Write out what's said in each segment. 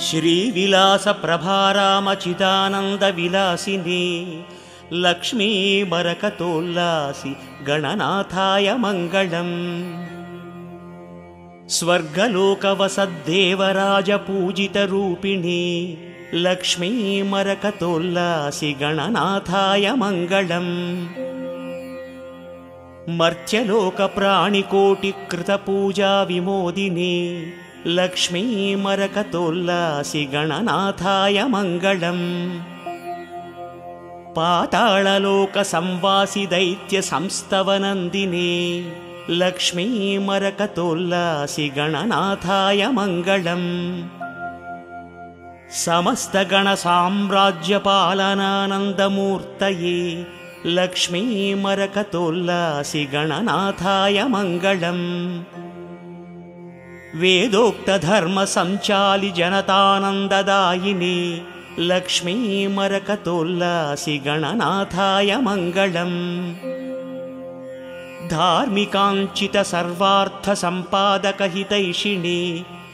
श्रीविलासप्रभारामचिदानन्दविलासिनी Lakshmi मरकतोल्लासि गणनाथाय Mangalam. स्वर्गलोकवसद्देवराजपूजितरूपिणी Lakshmi मरकतोल्लासि गणनाथाय Mangalam. मर्त्यलोकप्राणिकोटिकृतपूजाविमोदिनी Lakshmi मरकतोल्लासि गणनाथाय Mangalam. पाताळलोकसंवासि दैत्यसंस्तवनन्दिनी Lakshmi मरकतोल्लासि गणनाथाय Mangalam. समस्तगणसाम्राज्यपालनानन्दमूर्तये Lakshmi मरकतोल्लासि गणनाथाय Mangalam. वेदोक्तधर्मसञ्चालि जनतानन्ददायिनी Lakshmi मरकतोल्लासि गणनाथाय Mangalam. धार्मिकाञ्चितसर्वार्थसम्पादकहितैषिणी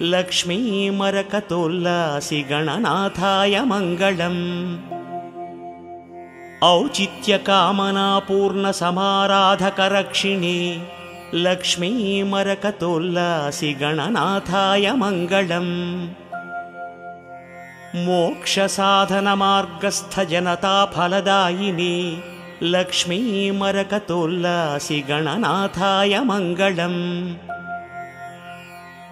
Lakshmi मरकतोल्लासि गणनाथाय Mangalam. औचित्यकामनापूर्णसमाराधकरक्षिणी Lakshmi मरकतोल्लासि गणनाथाय Mangalam. मोक्षसाधनमार्गस्थजनताफलदायिनी Lakshmi मरकतोल्लासि गणनाथाय Mangalam.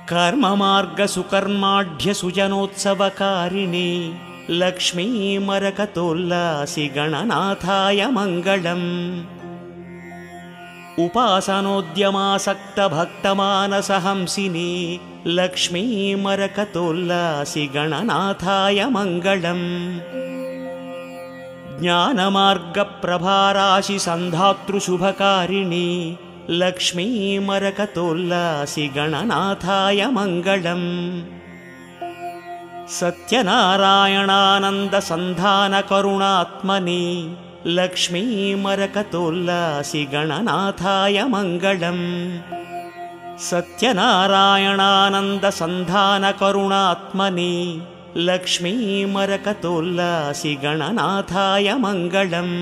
कर्ममार्गसुकर्माढ्यसुजनोत्सवकारिणी Lakshmi मरकतोल्लासि गणनाथाय Mangalam. उपासनोद्यमासक्तभक्तमानसहंसिनी Lakshmi मरकतोल्लासि गणनाथाय Mangalam. ज्ञानमार्गप्रभाराशिसन्धातृशुभकारिणी Lakshmi मरकतोल्लासि गणनाथाय Mangalam. सत्यनारायणानन्दसन्धानकरुणात्मनि Lakshmi मरकतोल्लासि गणनाथाय Mangalam. सत्यनारायणानन्दसन्धानकरुणात्मनि Lakshmi मरकतोल्लासि गणनाथाय Mangalam.